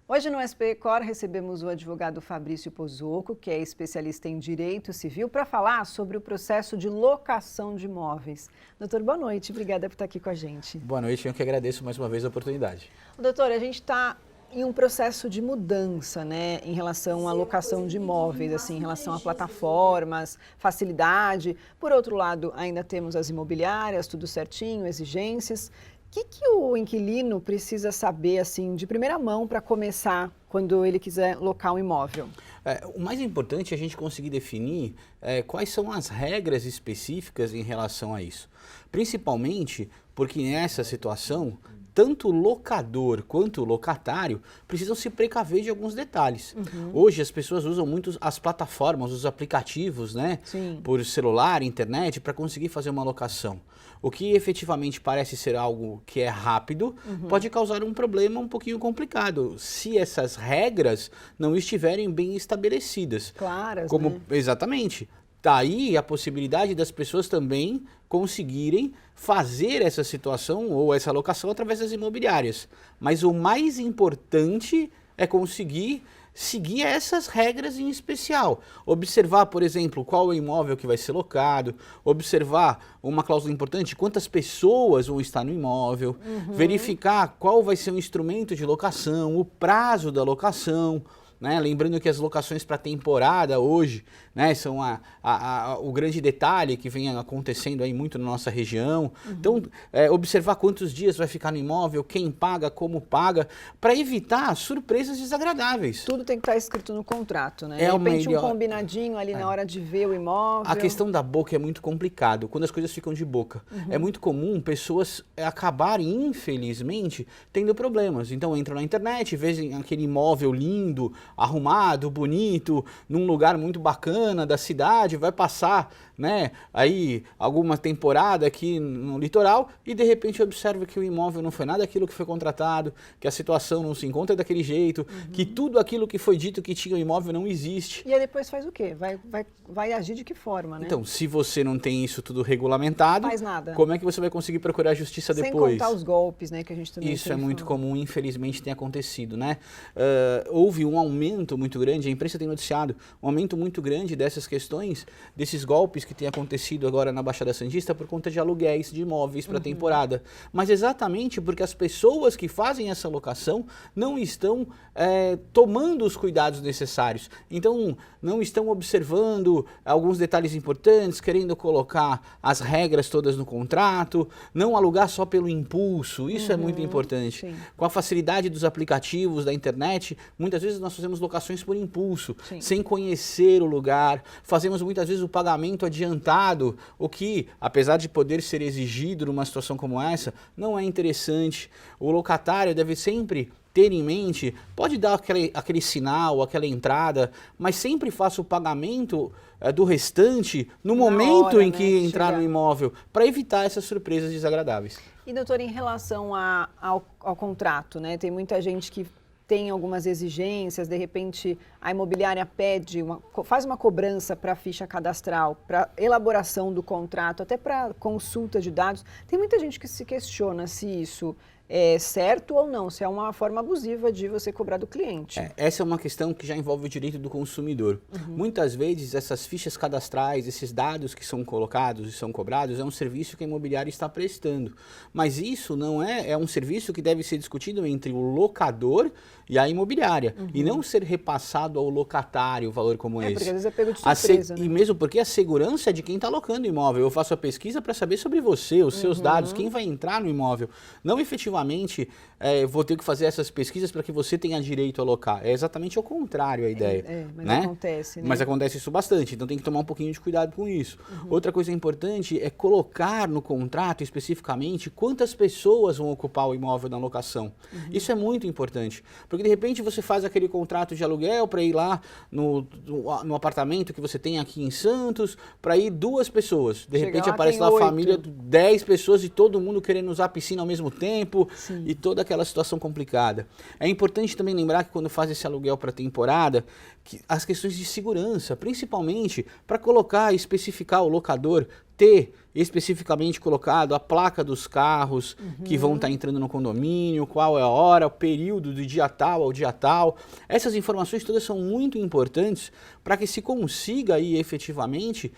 Hoje no SP Cor recebemos o advogado Fabrício Pozzocco, que é especialista em direito civil, para falar sobre o processo de locação de imóveis. Doutor, boa noite, obrigada por estar aqui com a gente. Boa noite, eu que agradeço mais uma vez a oportunidade. Doutor, a gente está em um processo de mudança, né, em relação à locação de imóveis, assim, em relação a plataformas, facilidade. Por outro lado, ainda temos as imobiliárias, tudo certinho, exigências. O que o inquilino precisa saber, assim, de primeira mão para começar quando ele quiser locar um imóvel? O mais importante é a gente conseguir definir quais são as regras específicas em relação a isso. Principalmente porque nessa situação, tanto o locador quanto o locatário precisam se precaver de alguns detalhes. Hoje as pessoas usam muito as plataformas, os aplicativos, né? Sim. Por celular, internet, para conseguir fazer uma locação. O que efetivamente parece ser algo que é rápido, pode causar um problema um pouquinho complicado, se essas regras não estiverem bem estabelecidas. Claras, Como, né? Exatamente. Daí a possibilidade das pessoas também conseguirem fazer essa situação ou essa locação através das imobiliárias. Mas o mais importante é conseguir seguir essas regras em especial. Observar, por exemplo, qual é o imóvel que vai ser locado, observar uma cláusula importante, quantas pessoas vão estar no imóvel, verificar qual vai ser o instrumento de locação, o prazo da locação, né? Lembrando que as locações para temporada hoje, né, são o grande detalhe que vem acontecendo aí muito na nossa região. Então, observar quantos dias vai ficar no imóvel, quem paga, como paga, para evitar surpresas desagradáveis. Tudo tem que estar escrito no contrato, né? É De o repente melhor. um combinadinho ali na hora de ver o imóvel. A questão da boca é muito complicado, quando as coisas ficam de boca. É muito comum pessoas acabarem, infelizmente, tendo problemas. Então entram na internet, veem aquele imóvel lindo, arrumado, bonito, num lugar muito bacana da cidade, vai passar, né, aí alguma temporada aqui no litoral e de repente observa que o imóvel não foi nada aquilo que foi contratado, que a situação não se encontra daquele jeito, que tudo aquilo que foi dito que tinha o imóvel não existe. E aí depois faz o quê? Vai agir de que forma, né? Então, se você não tem isso tudo regulamentado, Faz nada. como é que você vai conseguir procurar a justiça Sem depois? contar os golpes, né, que a gente também Isso é sempre muito fala. comum, infelizmente tem acontecido, né? Houve um aumento muito grande, a imprensa tem noticiado, um aumento muito grande dessas questões, desses golpes que tem acontecido agora na Baixada Santista por conta de aluguéis de imóveis para temporada. Mas exatamente porque as pessoas que fazem essa locação não estão tomando os cuidados necessários. Então, não estão observando alguns detalhes importantes, querendo colocar as regras todas no contrato, não alugar só pelo impulso, isso é muito importante. Sim. Com a facilidade dos aplicativos, da internet, muitas vezes nós fazemos locações por impulso, Sim. sem conhecer o lugar, fazemos muitas vezes o pagamento adiantado, o que, apesar de poder ser exigido numa situação como essa, não é interessante. O locatário deve sempre ter em mente, pode dar aquele sinal, aquela entrada, mas sempre faça o pagamento do restante no momento hora, em né, que que entrar chegar. no imóvel, para evitar essas surpresas desagradáveis. E, doutor, em relação ao contrato, né? Tem muita gente que tem algumas exigências, de repente a imobiliária faz uma cobrança para a ficha cadastral, para elaboração do contrato, até para consulta de dados. Tem muita gente que se questiona se isso é certo ou não, se é uma forma abusiva de você cobrar do cliente. Essa é uma questão que já envolve o direito do consumidor. Muitas vezes essas fichas cadastrais, esses dados que são colocados e são cobrados, é um serviço que a imobiliária está prestando. Mas isso não é um serviço que deve ser discutido entre o locador e a imobiliária, e não ser repassado ao locatário o valor como esse. Porque às vezes é pego de surpresa, E né? mesmo porque a segurança é de quem está locando o imóvel. Eu faço a pesquisa para saber sobre você, os seus dados, quem vai entrar no imóvel. Não efetivamente vou ter que fazer essas pesquisas para que você tenha direito a locar. É exatamente o contrário a ideia. Mas né? acontece, né? Mas acontece isso bastante, então tem que tomar um pouquinho de cuidado com isso. Outra coisa importante é colocar no contrato especificamente quantas pessoas vão ocupar o imóvel na locação. Isso é muito importante, porque de repente você faz aquele contrato de aluguel para ir lá no apartamento que você tem aqui em Santos, para ir 2 pessoas. De Chega repente lá, aparece tem lá a 8. família, 10 pessoas e todo mundo querendo usar a piscina ao mesmo tempo, tempo Sim. e toda aquela situação complicada. É importante também lembrar que quando faz esse aluguel para temporada, que as questões de segurança, principalmente para colocar e especificar o locador, ter especificamente colocado a placa dos carros que vão estar entrando no condomínio, qual é a hora, o período do dia tal ao dia tal. Essas informações todas são muito importantes para que se consiga aí efetivamente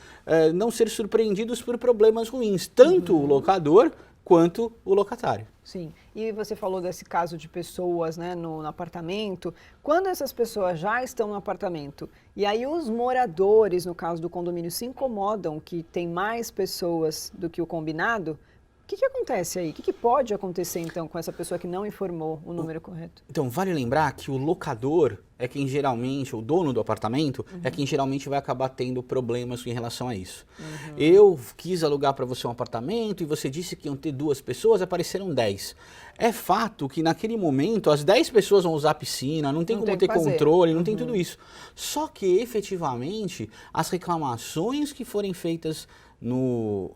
não ser surpreendidos por problemas ruins, tanto o locador quanto o locatário. Sim, e você falou desse caso de pessoas, né, no apartamento. Quando essas pessoas já estão no apartamento e aí os moradores, no caso do condomínio, se incomodam que tem mais pessoas do que o combinado, o que acontece aí? O que pode acontecer então com essa pessoa que não informou o número correto? Então, vale lembrar que o locador é quem geralmente, o dono do apartamento, é quem geralmente vai acabar tendo problemas em relação a isso. Eu quis alugar para você um apartamento e você disse que iam ter 2 pessoas, apareceram 10. É fato que naquele momento as 10 pessoas vão usar a piscina, não tem como ter controle, não tem tudo isso. Só que efetivamente as reclamações que forem feitas no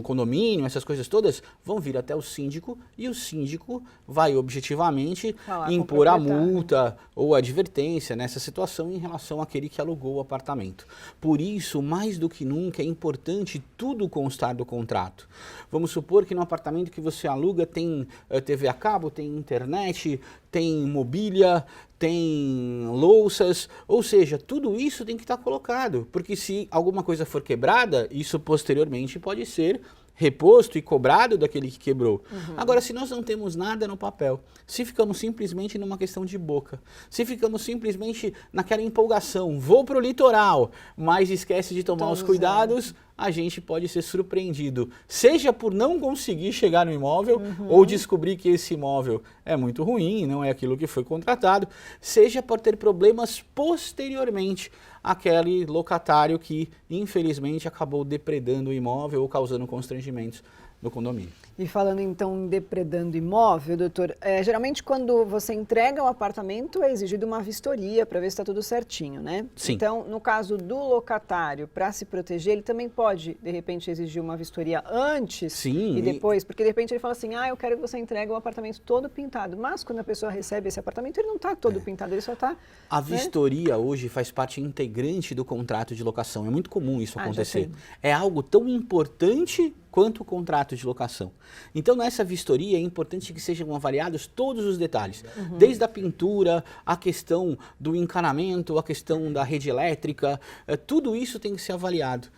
condomínio, essas coisas todas, vão vir até o síndico e o síndico vai objetivamente impor a multa ou a advertência nessa situação em relação àquele que alugou o apartamento. Por isso, mais do que nunca, é importante tudo constar do contrato. Vamos supor que no apartamento que você aluga tem TV a cabo, tem internet, tem mobília, tem louças, ou seja, tudo isso tem que estar colocado, porque se alguma coisa for quebrada, isso posteriormente pode ser reposto e cobrado daquele que quebrou. Agora, se nós não temos nada no papel, se ficamos simplesmente numa questão de boca, se ficamos simplesmente naquela empolgação, vou para o litoral, mas esquece de tomar os cuidados, a gente pode ser surpreendido, seja por não conseguir chegar no imóvel ou descobrir que esse imóvel é muito ruim, não é aquilo que foi contratado, seja por ter problemas posteriormente àquele locatário que infelizmente acabou depredando o imóvel ou causando constrangimentos no condomínio. E falando então em depredando imóvel, doutor, geralmente quando você entrega o apartamento é exigido uma vistoria para ver se está tudo certinho, né? Sim. Então, no caso do locatário, para se proteger, ele também pode, de repente, exigir uma vistoria antes Sim, e depois, porque de repente ele fala assim, eu quero que você entregue o apartamento todo pintado, mas quando a pessoa recebe esse apartamento, ele não está todo pintado, ele só está... A vistoria hoje faz parte integrante do contrato de locação, é muito comum isso acontecer. É algo tão importante quanto o contrato de locação. Então, nessa vistoria é importante que sejam avaliados todos os detalhes, desde a pintura, a questão do encanamento, a questão da rede elétrica, tudo isso tem que ser avaliado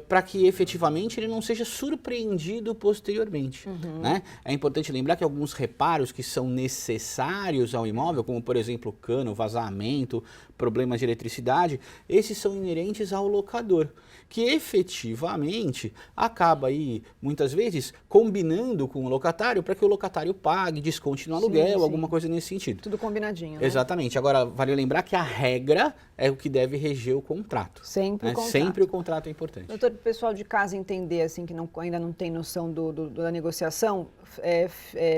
para que efetivamente ele não seja surpreendido posteriormente. Né? É importante lembrar que alguns reparos que são necessários ao imóvel, como por exemplo cano, vazamento, problemas de eletricidade, esses são inerentes ao locador, que efetivamente acaba aí, muitas vezes, combinando com o locatário para que o locatário pague, desconte no aluguel, alguma coisa nesse sentido. Tudo combinadinho, né? Exatamente. Agora, vale lembrar que a regra é o que deve reger o contrato. Sempre o contrato. Sempre o contrato é importante. Doutor, para o pessoal de casa entender, assim, que ainda não tem noção da negociação,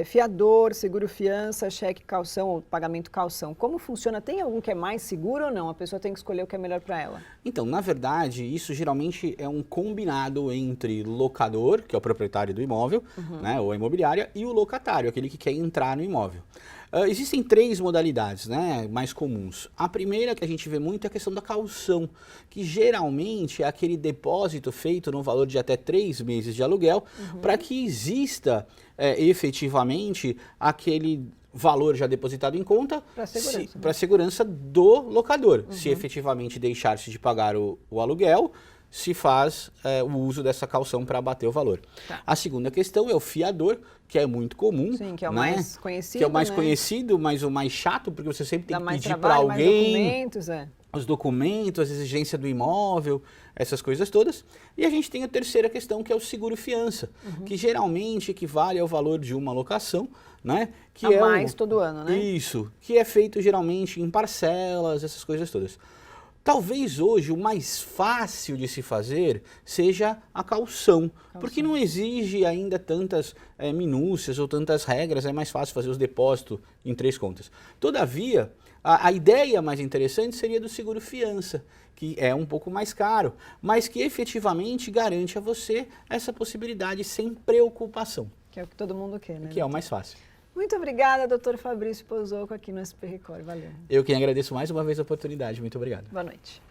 fiador, seguro fiança, cheque calção ou pagamento calção, como funciona? Tem algum que é mais seguro ou não? A pessoa tem que escolher o que é melhor para ela? Então, na verdade, isso geralmente é um combinado entre locador, que é o proprietário do imóvel, né, ou a imobiliária, e o locatário, aquele que quer entrar no imóvel. Existem 3 modalidades, né, mais comuns. A primeira que a gente vê muito é a questão da caução, que geralmente é aquele depósito feito no valor de até 3 meses de aluguel, para que exista efetivamente aquele valor já depositado em conta para a segurança do locador. Se efetivamente deixar-se de pagar o aluguel, se faz o uso dessa caução para abater o valor. A segunda questão é o fiador, que é muito comum. Sim, que é o mais conhecido. Que é o mais conhecido, mas o mais chato, porque você sempre tem que pedir para alguém os documentos, a exigência do imóvel, essas coisas todas. E a gente tem a terceira questão, que é o seguro fiança, que geralmente equivale ao valor de uma locação, né? Que a mais todo ano, né? Isso, que é feito geralmente em parcelas, essas coisas todas. Talvez hoje o mais fácil de se fazer seja a caução, porque não exige ainda tantas minúcias ou tantas regras, é mais fácil fazer os depósitos em 3 contas. Todavia, a ideia mais interessante seria do seguro fiança, que é um pouco mais caro, mas que efetivamente garante a você essa possibilidade sem preocupação. Que é o que todo mundo quer, né? Que é o mais fácil. Muito obrigada, doutor Fabrício Pozzocco, aqui no SP Record. Valeu. Eu quem agradeço mais uma vez a oportunidade. Muito obrigado. Boa noite.